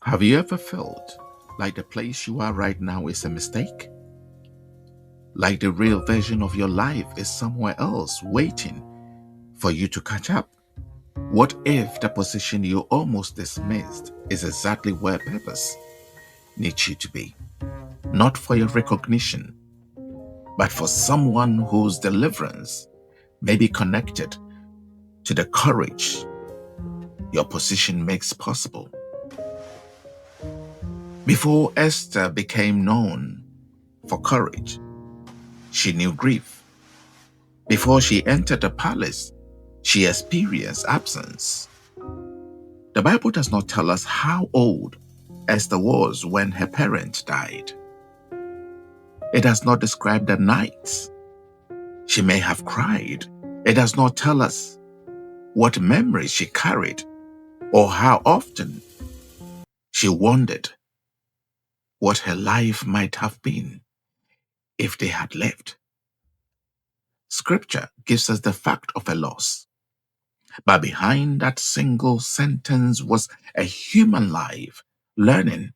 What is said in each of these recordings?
Have you ever felt like the place you are right now is a mistake? Like the real version of your life is somewhere else waiting for you to catch up? What if the position you almost dismissed is exactly where purpose needs you to be? Not for your recognition, but for someone whose deliverance may be connected to the courage your position makes possible. Before Esther became known for courage, she knew grief. Before she entered the palace, she experienced absence. The Bible does not tell us how old Esther was when her parents died. It does not describe the nights she may have cried. It does not tell us what memories she carried or how often she wondered what her life might have been if they had lived. Scripture gives us the fact of a loss, but behind that single sentence was a human life learning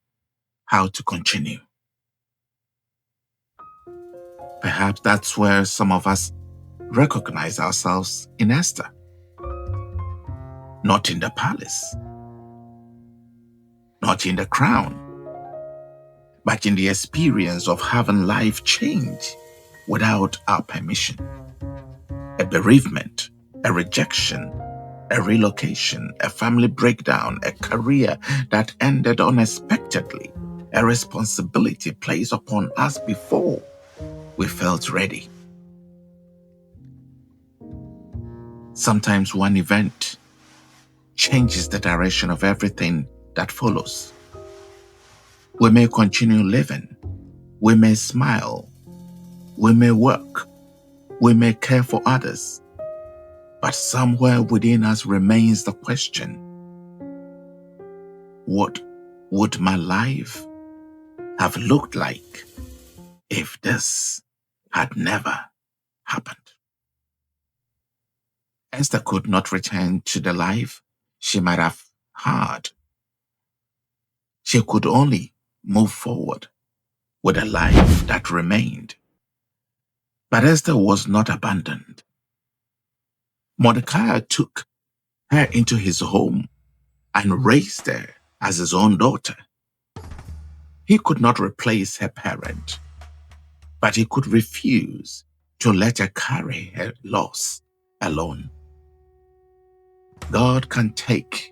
how to continue. Perhaps that's where some of us recognize ourselves in Esther. Not in the palace, not in the crown, but in the experience of having life change without our permission. A bereavement, a rejection, a relocation, a family breakdown, a career that ended unexpectedly, a responsibility placed upon us before we felt ready. Sometimes one event changes the direction of everything that follows. We may continue living, we may smile, we may work, we may care for others, but somewhere within us remains the question, what would my life have looked like if this had never happened? Esther could not return to the life she might have had. She could only move forward with a life that remained. But Esther was not abandoned. Mordecai took her into his home and raised her as his own daughter. He could not replace her parent, but he could refuse to let her carry her loss alone. God can take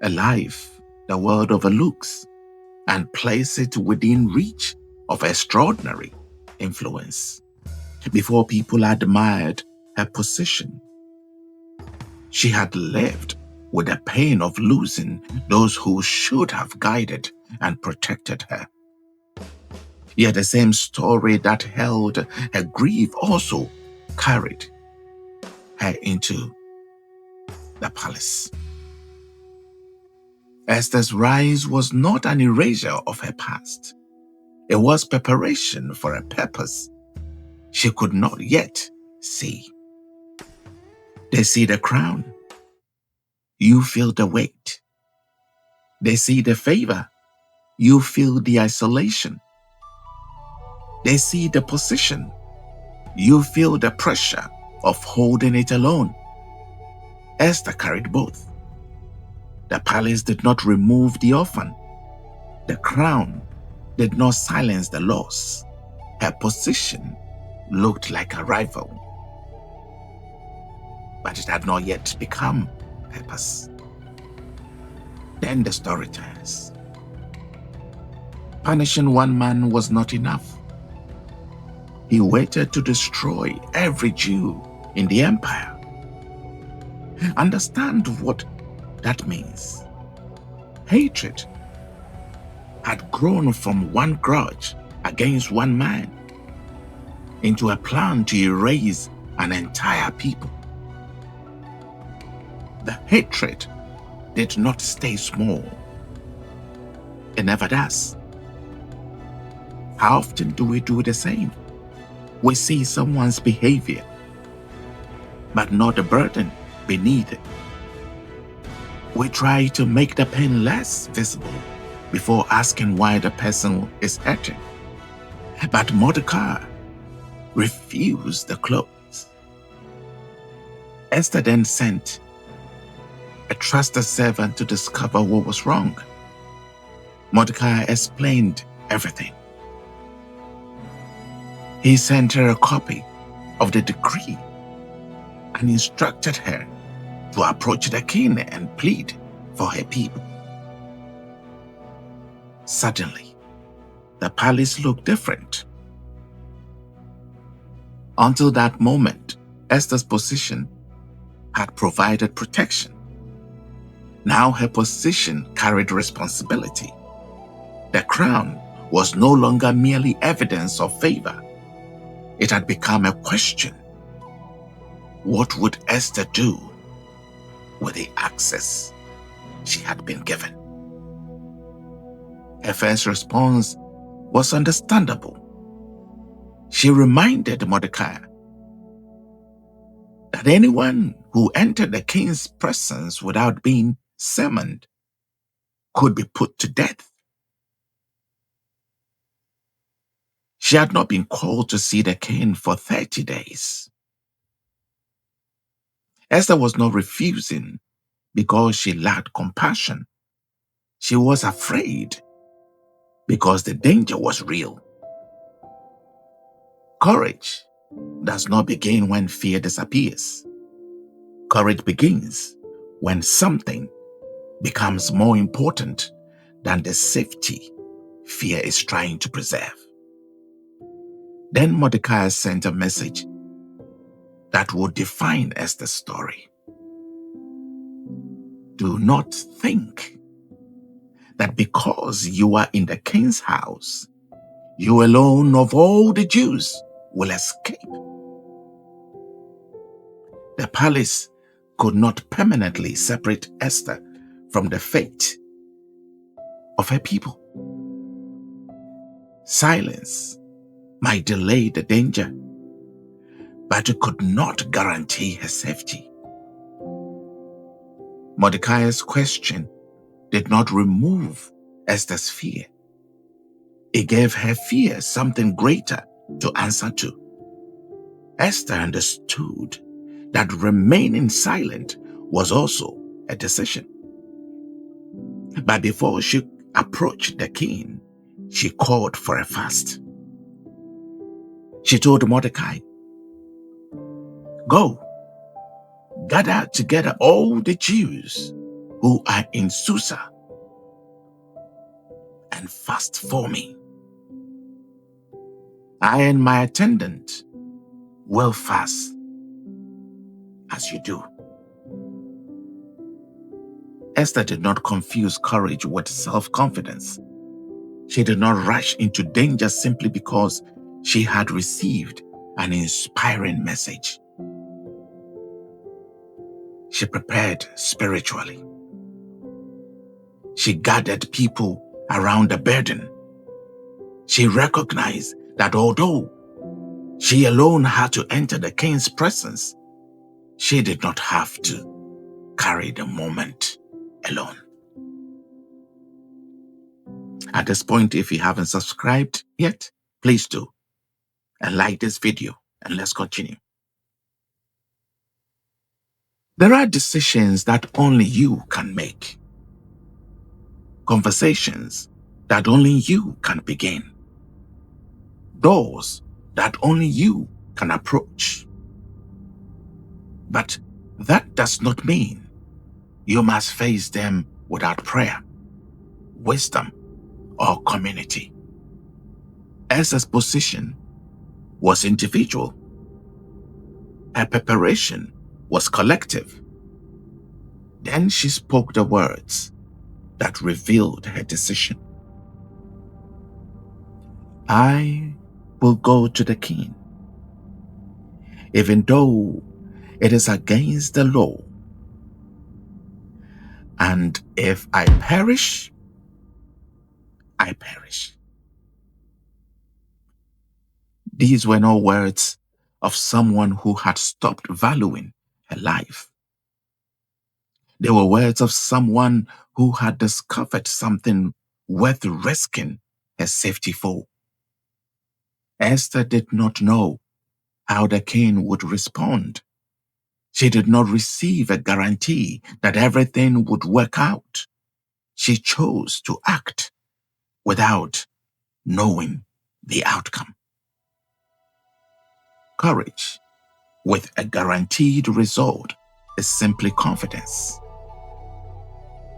a life the world overlooks and place it within reach of extraordinary influence. Before people admired her position, she had lived with the pain of losing those who should have guided and protected her. Yet the same story that held her grief also carried her into the palace. Esther's rise was not an erasure of her past. It was preparation for a purpose she could not yet see. They see the crown. You feel the weight. They see the favor. You feel the isolation. They see the position. You feel the pressure of holding it alone. Esther carried both. The palace did not remove the orphan. The crown did not silence the loss. Her position looked like a rival, but it had not yet become purpose. Then the story turns. Punishing one man was not enough. He waited to destroy every Jew in the empire. Understand what that means. Hatred had grown from one grudge against one man into a plan to erase an entire people. The hatred did not stay small. It never does. How often do we do the same? We see someone's behavior, but not the burden beneath it. We try to make the pain less visible before asking why the person is hurting. But Mordecai refused the clothes. Esther then sent a trusted servant to discover what was wrong. Mordecai explained everything. He sent her a copy of the decree and instructed her to approach the king and plead for her people. Suddenly, the palace looked different. Until that moment, Esther's position had provided protection. Now her position carried responsibility. The crown was no longer merely evidence of favor. It had become a question. What would Esther do with the access she had been given? Her first response was understandable. She reminded Mordecai that anyone who entered the king's presence without being summoned could be put to death. She had not been called to see the king for 30 days. Esther was not refusing because she lacked compassion. She was afraid because the danger was real. Courage does not begin when fear disappears. Courage begins when something becomes more important than the safety fear is trying to preserve. Then Mordecai sent a message that would define Esther's story. Do not think that because you are in the king's house, you alone of all the Jews will escape. The palace could not permanently separate Esther from the fate of her people. Silence might delay the danger, but it could not guarantee her safety. Mordecai's question did not remove Esther's fear. It gave her fear something greater to answer to. Esther understood that remaining silent was also a decision. But before she approached the king, she called for a fast. She told Mordecai, "Go, gather together all the Jews who are in Susa and fast for me. I and my attendant will fast as you do." Esther did not confuse courage with self-confidence. She did not rush into danger simply because she had received an inspiring message. She prepared spiritually. She gathered people around the burden. She recognized that although she alone had to enter the king's presence, she did not have to carry the moment alone. At this point, if you haven't subscribed yet, please do. And like this video, and let's continue. There are decisions that only you can make. Conversations that only you can begin. Doors that only you can approach. But that does not mean you must face them without prayer, wisdom, or community. Esther's position was individual. Her preparation was collective. Then she spoke the words that revealed her decision. I will go to the king, even though it is against the law. And if I perish, I perish. These were no words of someone who had stopped valuing her life. They were words of someone who had discovered something worth risking her safety for. Esther did not know how the king would respond. She did not receive a guarantee that everything would work out. She chose to act without knowing the outcome. Courage with a guaranteed result is simply confidence.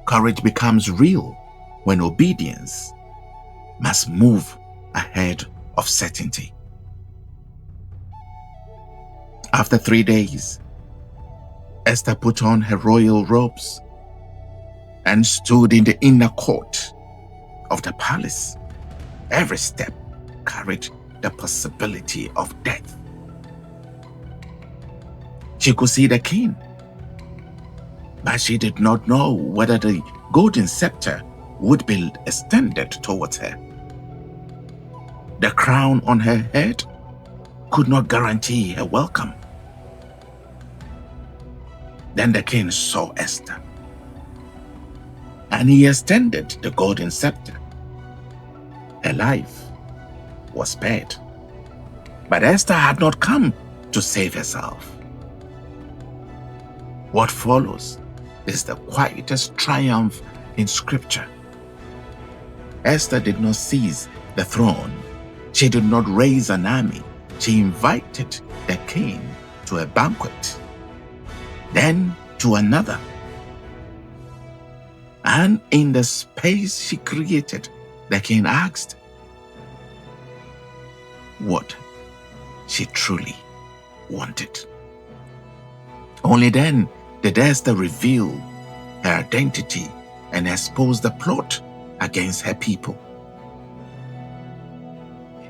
Courage becomes real when obedience must move ahead of certainty. After 3 days, Esther put on her royal robes and stood in the inner court of the palace. Every step carried the possibility of death. She could see the king, but she did not know whether the golden scepter would be extended towards her. The crown on her head could not guarantee her welcome. Then the king saw Esther, and he extended the golden scepter. Her life was spared. But Esther had not come to save herself. What follows is the quietest triumph in Scripture. Esther did not seize the throne. She did not raise an army. She invited the king to a banquet, then to another. And in the space she created, the king asked what she truly wanted. Only then did Esther reveal her identity and expose the plot against her people.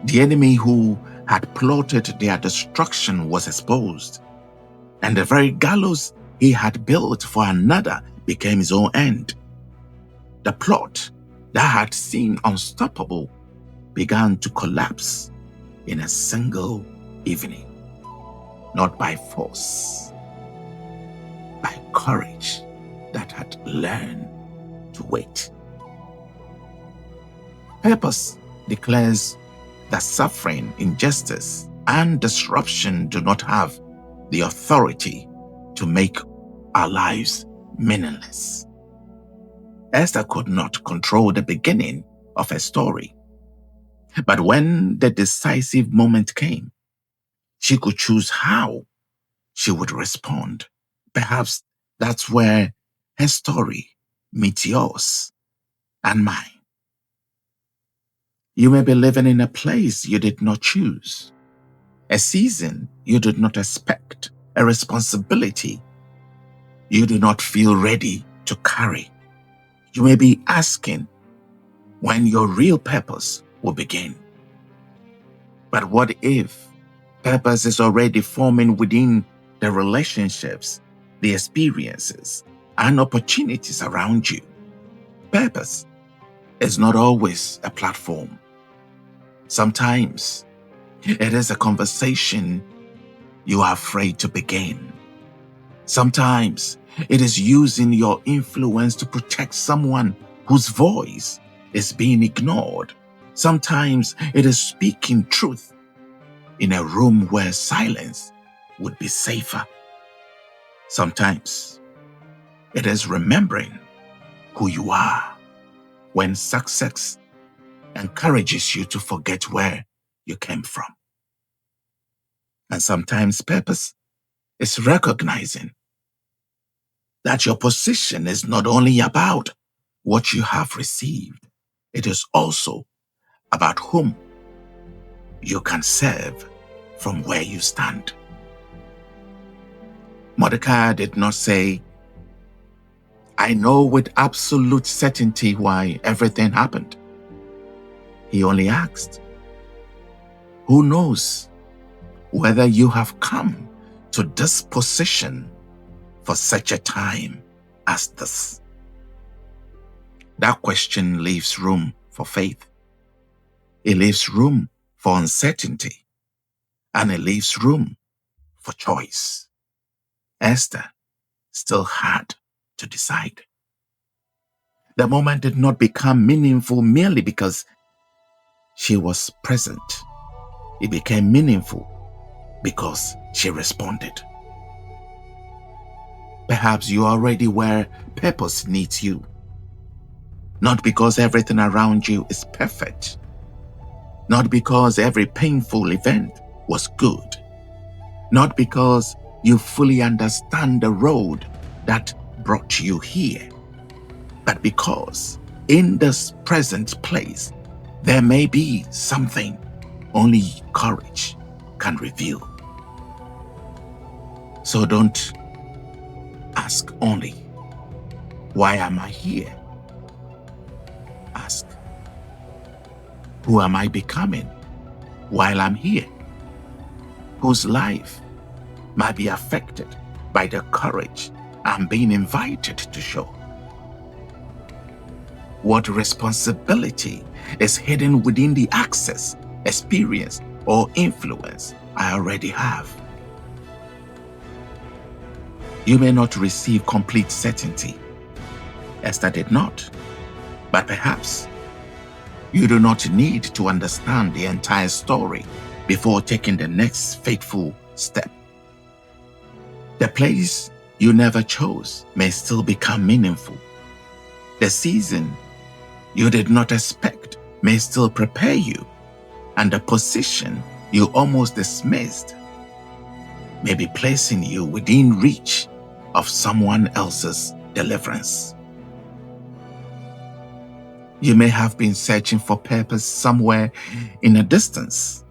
The enemy who had plotted their destruction was exposed, and the very gallows he had built for another became his own end. The plot that had seemed unstoppable began to collapse in a single evening, not by force, by courage that had learned to wait. Purpose declares that suffering, injustice, and disruption do not have the authority to make our lives meaningless. Esther could not control the beginning of her story, but when the decisive moment came, she could choose how she would respond. Perhaps that's where her story meets yours and mine. You may be living in a place you did not choose, a season you did not expect, a responsibility you do not feel ready to carry. You may be asking when your real purpose will begin. But what if purpose is already forming within the relationships, the experiences, and opportunities around you? Purpose is not always a platform. Sometimes it is a conversation you are afraid to begin. Sometimes it is using your influence to protect someone whose voice is being ignored. Sometimes it is speaking truth in a room where silence would be safer. Sometimes it is remembering who you are when success encourages you to forget where you came from. And sometimes purpose is recognizing that your position is not only about what you have received, it is also about whom you can serve from where you stand. Mordecai did not say, "I know with absolute certainty why everything happened." He only asked, "Who knows whether you have come to this position for such a time as this?" That question leaves room for faith. It leaves room for uncertainty, and it leaves room for choice. Esther still had to decide. The moment did not become meaningful merely because she was present. It became meaningful because she responded. Perhaps you are already where purpose needs you. Not because everything around you is perfect. Not because every painful event was good. Not because you fully understand the road that brought you here. But because in this present place, there may be something only courage can reveal. So don't ask only, why am I here? Ask, who am I becoming while I'm here? Whose life might be affected by the courage I'm being invited to show? What responsibility is hidden within the access, experience, or influence I already have? You may not receive complete certainty. Esther did not. But perhaps you do not need to understand the entire story before taking the next fateful step. The place you never chose may still become meaningful. The season you did not expect may still prepare you, and the position you almost dismissed may be placing you within reach of someone else's deliverance. You may have been searching for purpose somewhere in a distance,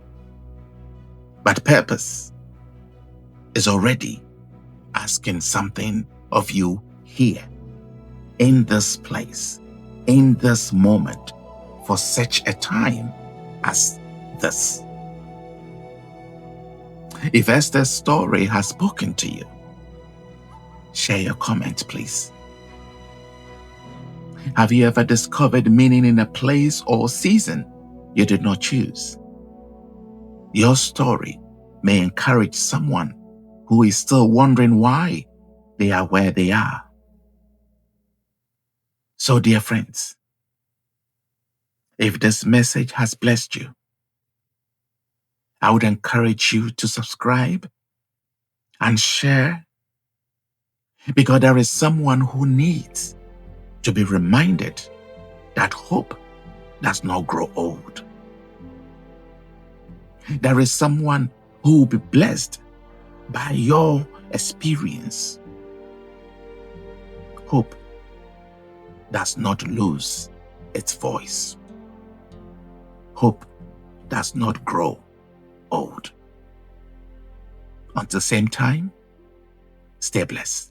but purpose is already asking something of you here, in this place, in this moment, for such a time as this. If Esther's story has spoken to you, share your comment, please. Have you ever discovered meaning in a place or season you did not choose? Your story may encourage someone who is still wondering why they are where they are. So, dear friends, if this message has blessed you, I would encourage you to subscribe and share, because there is someone who needs to be reminded that hope does not grow old. There is someone who will be blessed by your experience. Hope does not lose its voice. Hope does not grow old. Until same time, stay blessed.